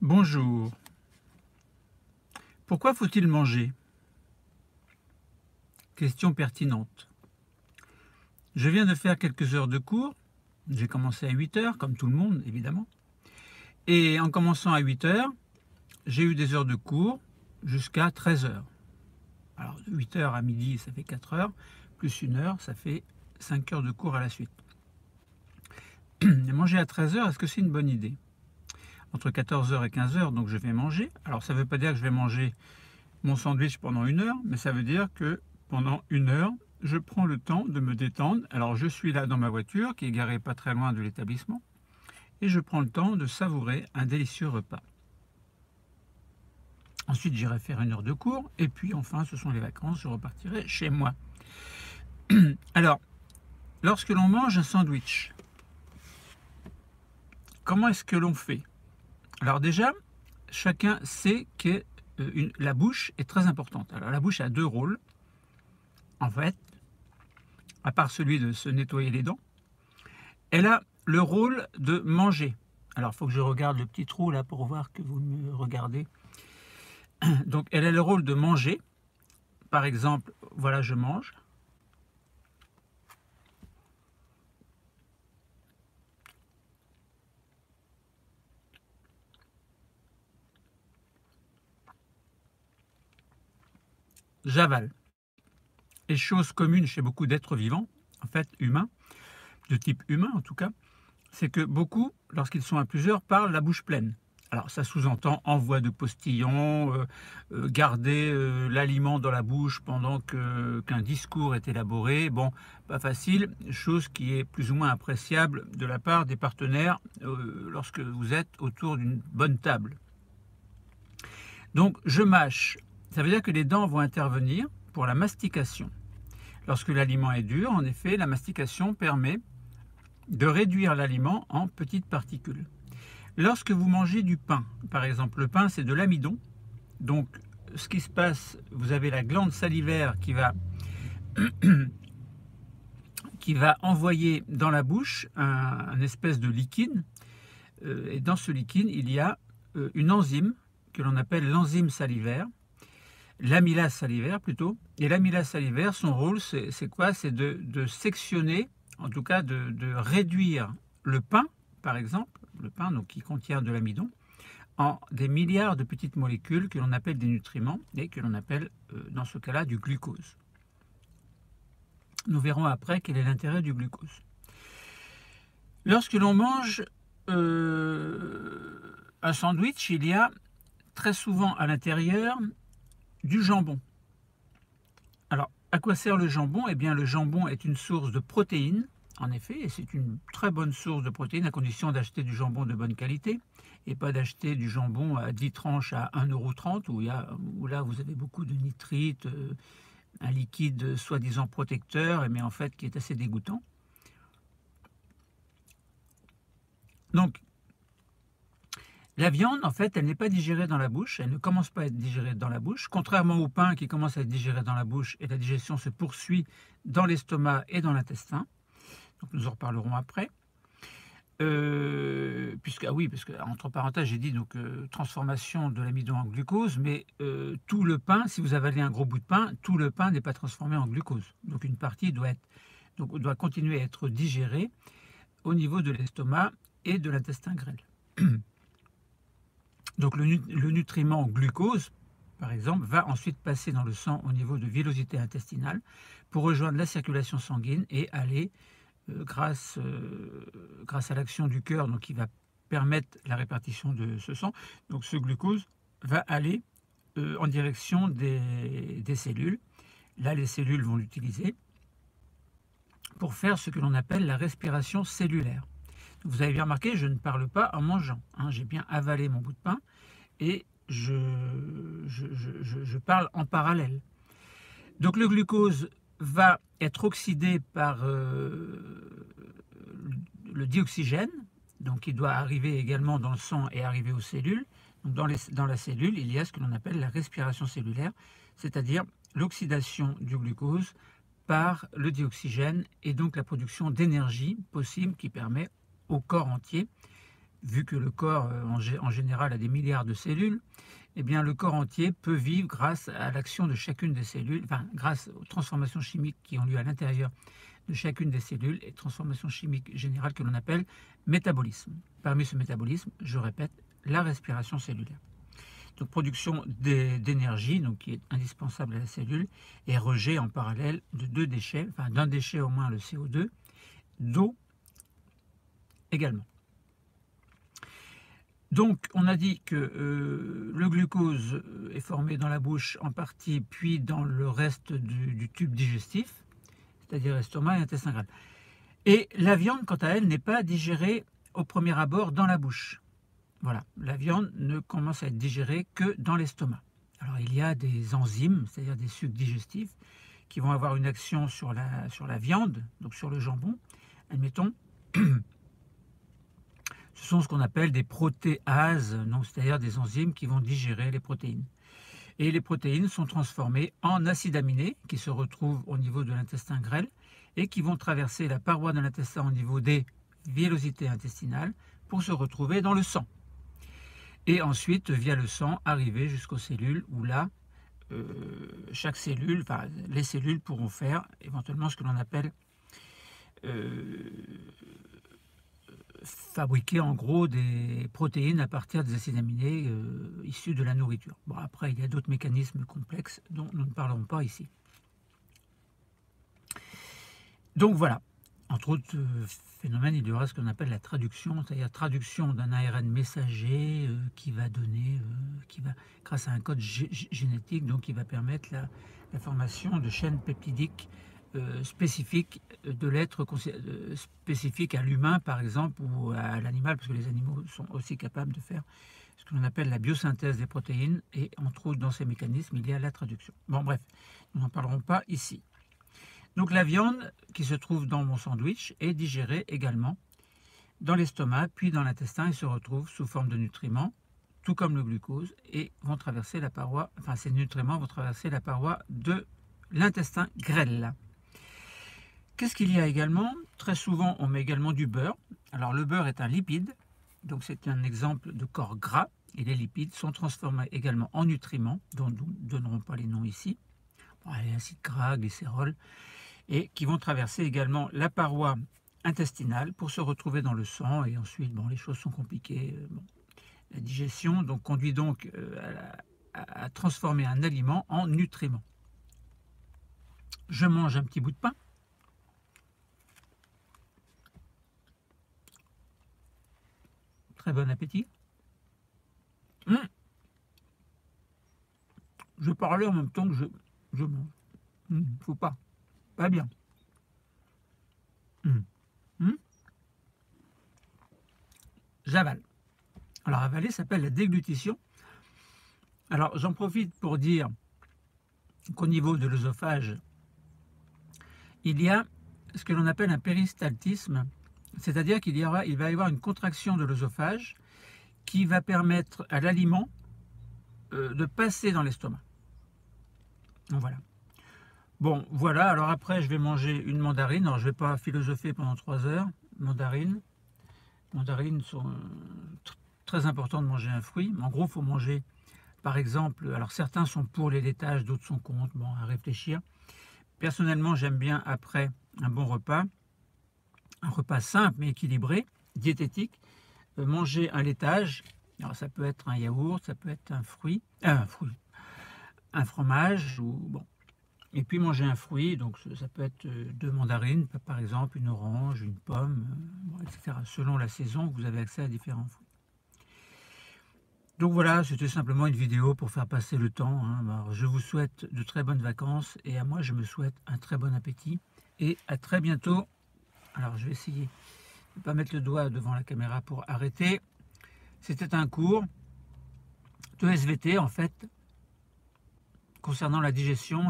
Bonjour. Pourquoi faut-il manger? Question pertinente. Je viens de faire quelques heures de cours. J'ai commencé à 8 heures, comme tout le monde, évidemment. Et en commençant à 8 heures, j'ai eu des heures de cours jusqu'à 13 heures. Alors, de 8 heures à midi, ça fait 4 heures, plus une heure, ça fait 5 heures de cours à la suite. Et manger à 13 heures, est-ce que c'est une bonne idée? Entre 14 heures et 15 heures, donc je vais manger. Alors, ça ne veut pas dire que je vais manger mon sandwich pendant une heure, mais ça veut dire que pendant une heure, je prends le temps de me détendre. Alors je suis là dans ma voiture qui est garée pas très loin de l'établissement et je prends le temps de savourer un délicieux repas. Ensuite j'irai faire une heure de cours et puis enfin ce sont les vacances, je repartirai chez moi. Alors, lorsque l'on mange un sandwich, comment est-ce que l'on fait? Alors déjà, chacun sait que la bouche est très importante. Alors la bouche a deux rôles. En fait, à part celui de se nettoyer les dents, elle a le rôle de manger. Alors, il faut que je regarde le petit trou là pour voir que vous me regardez. Donc, elle a le rôle de manger. Par exemple, voilà, je mange. J'avale. Et chose commune chez beaucoup d'êtres vivants, en fait humains, de type humain en tout cas, c'est que beaucoup, lorsqu'ils sont à plusieurs, parlent la bouche pleine. Alors ça sous-entend envoi de postillon, garder l'aliment dans la bouche pendant qu'un discours est élaboré. Bon, pas facile, chose qui est plus ou moins appréciable de la part des partenaires lorsque vous êtes autour d'une bonne table. Donc je mâche, ça veut dire que les dents vont intervenir pour la mastication. Lorsque l'aliment est dur, en effet, la mastication permet de réduire l'aliment en petites particules. Lorsque vous mangez du pain, par exemple, le pain c'est de l'amidon, donc ce qui se passe, vous avez la glande salivaire qui va envoyer dans la bouche un espèce de liquide, et dans ce liquide il y a une enzyme que l'on appelle l'enzyme salivaire, l'amylase salivaire plutôt, et l'amylase salivaire, son rôle c'est quoi? C'est de sectionner, en tout cas de réduire le pain, par exemple, le pain donc, qui contient de l'amidon, en des milliards de petites molécules que l'on appelle des nutriments et que l'on appelle dans ce cas-là du glucose. Nous verrons après quel est l'intérêt du glucose. Lorsque l'on mange un sandwich, il y a très souvent à l'intérieur du jambon. Alors, à quoi sert le jambon? Eh bien, le jambon est une source de protéines, en effet, et c'est une très bonne source de protéines à condition d'acheter du jambon de bonne qualité et pas d'acheter du jambon à 10 tranches à 1,30 € où là vous avez beaucoup de nitrites, un liquide soi-disant protecteur, mais en fait qui est assez dégoûtant. Donc, la viande, en fait, elle n'est pas digérée dans la bouche, elle ne commence pas à être digérée dans la bouche, contrairement au pain qui commence à être digéré dans la bouche et la digestion se poursuit dans l'estomac et dans l'intestin. Donc nous en reparlerons après. Parce que entre parenthèses, j'ai dit donc transformation de l'amidon en glucose, mais tout le pain, si vous avalez un gros bout de pain, tout le pain n'est pas transformé en glucose. Donc une partie doit continuer à être digérée au niveau de l'estomac et de l'intestin grêle. Donc le nutriment glucose, par exemple, va ensuite passer dans le sang au niveau de villosité intestinale pour rejoindre la circulation sanguine et aller, grâce à l'action du cœur, donc qui va permettre la répartition de ce sang, donc ce glucose va aller en direction des cellules. Là, les cellules vont l'utiliser pour faire ce que l'on appelle la respiration cellulaire. Vous avez bien remarqué, je ne parle pas en mangeant. J'ai bien avalé mon bout de pain et je parle en parallèle. Donc le glucose va être oxydé par le dioxygène, donc il doit arriver également dans le sang et arriver aux cellules. Donc dans la cellule, il y a ce que l'on appelle la respiration cellulaire, c'est-à-dire l'oxydation du glucose par le dioxygène et donc la production d'énergie possible qui permet au corps entier vu que le corps en général a des milliards de cellules, eh bien le corps entier peut vivre grâce à l'action de chacune des cellules, enfin grâce aux transformations chimiques qui ont lieu à l'intérieur de chacune des cellules, et transformations chimiques générales que l'on appelle métabolisme. Parmi ce métabolisme, je répète, la respiration cellulaire. Donc production d'énergie, donc qui est indispensable à la cellule, et rejet en parallèle de deux déchets, enfin d'un déchet au moins, le CO2, d'eau également. Donc on a dit que le glucose est formé dans la bouche en partie, puis dans le reste du tube digestif, c'est-à-dire estomac et intestin grêle. Et la viande, quant à elle, n'est pas digérée au premier abord dans la bouche. Voilà, la viande ne commence à être digérée que dans l'estomac. Alors il y a des enzymes, c'est-à-dire des sucs digestifs, qui vont avoir une action sur la viande, donc sur le jambon, admettons. Ce sont ce qu'on appelle des protéases, c'est-à-dire des enzymes qui vont digérer les protéines. Et les protéines sont transformées en acides aminés qui se retrouvent au niveau de l'intestin grêle et qui vont traverser la paroi de l'intestin au niveau des villosités intestinales pour se retrouver dans le sang. Et ensuite, via le sang, arriver jusqu'aux cellules où là, chaque cellule, enfin les cellules pourront faire éventuellement ce que l'on appelle fabriquer en gros des protéines à partir des acides aminés issus de la nourriture. Bon, après, il y a d'autres mécanismes complexes dont nous ne parlerons pas ici. Donc voilà, entre autres phénomènes, il y aura ce qu'on appelle la traduction, c'est-à-dire traduction d'un ARN messager qui va donner, grâce à un code génétique, donc qui va permettre la formation de chaînes peptidiques spécifiques de l'être, spécifiques à l'humain par exemple, ou à l'animal, parce que les animaux sont aussi capables de faire ce que l'on appelle la biosynthèse des protéines, et entre autres dans ces mécanismes, il y a la traduction. Bon bref, nous n'en parlerons pas ici. Donc la viande qui se trouve dans mon sandwich est digérée également dans l'estomac, puis dans l'intestin, et se retrouve sous forme de nutriments, tout comme le glucose, et vont traverser la paroi, enfin ces nutriments vont traverser la paroi de l'intestin grêle. Qu'est-ce qu'il y a également? Très souvent, on met également du beurre. Alors le beurre est un lipide, donc c'est un exemple de corps gras, et les lipides sont transformés également en nutriments, dont nous ne donnerons pas les noms ici. Bon, les acides gras, glycérol, et qui vont traverser également la paroi intestinale pour se retrouver dans le sang, et ensuite, bon, les choses sont compliquées. Bon. La digestion donc, conduit donc à transformer un aliment en nutriments. Je mange un petit bout de pain. Très bon appétit. Je parlais en même temps que je mange. Faut pas. Pas bien. J'avale. Alors avaler s'appelle la déglutition. Alors j'en profite pour dire qu'au niveau de l'œsophage, il y a ce que l'on appelle un péristaltisme, c'est-à-dire qu'il va y avoir une contraction de l'œsophage qui va permettre à l'aliment de passer dans l'estomac. Donc voilà. Bon, voilà, alors après je vais manger une mandarine. Alors je ne vais pas philosopher pendant 3 heures. Mandarines sont très important de manger un fruit. En gros, il faut manger, par exemple, alors certains sont pour les laitages, d'autres sont contre, bon, à réfléchir. Personnellement, j'aime bien, après un bon repas, un repas simple mais équilibré, diététique, manger un laitage. Alors ça peut être un yaourt, ça peut être un fromage, ou bon. Et puis manger un fruit, donc ça peut être 2 mandarines, par exemple, une orange, une pomme, etc. Selon la saison, vous avez accès à différents fruits. Donc voilà, c'était simplement une vidéo pour faire passer le temps. Alors, je vous souhaite de très bonnes vacances, et à moi je me souhaite un très bon appétit, et à très bientôt. Alors je vais essayer de ne pas mettre le doigt devant la caméra pour arrêter. C'était un cours de SVT en fait, concernant la digestion.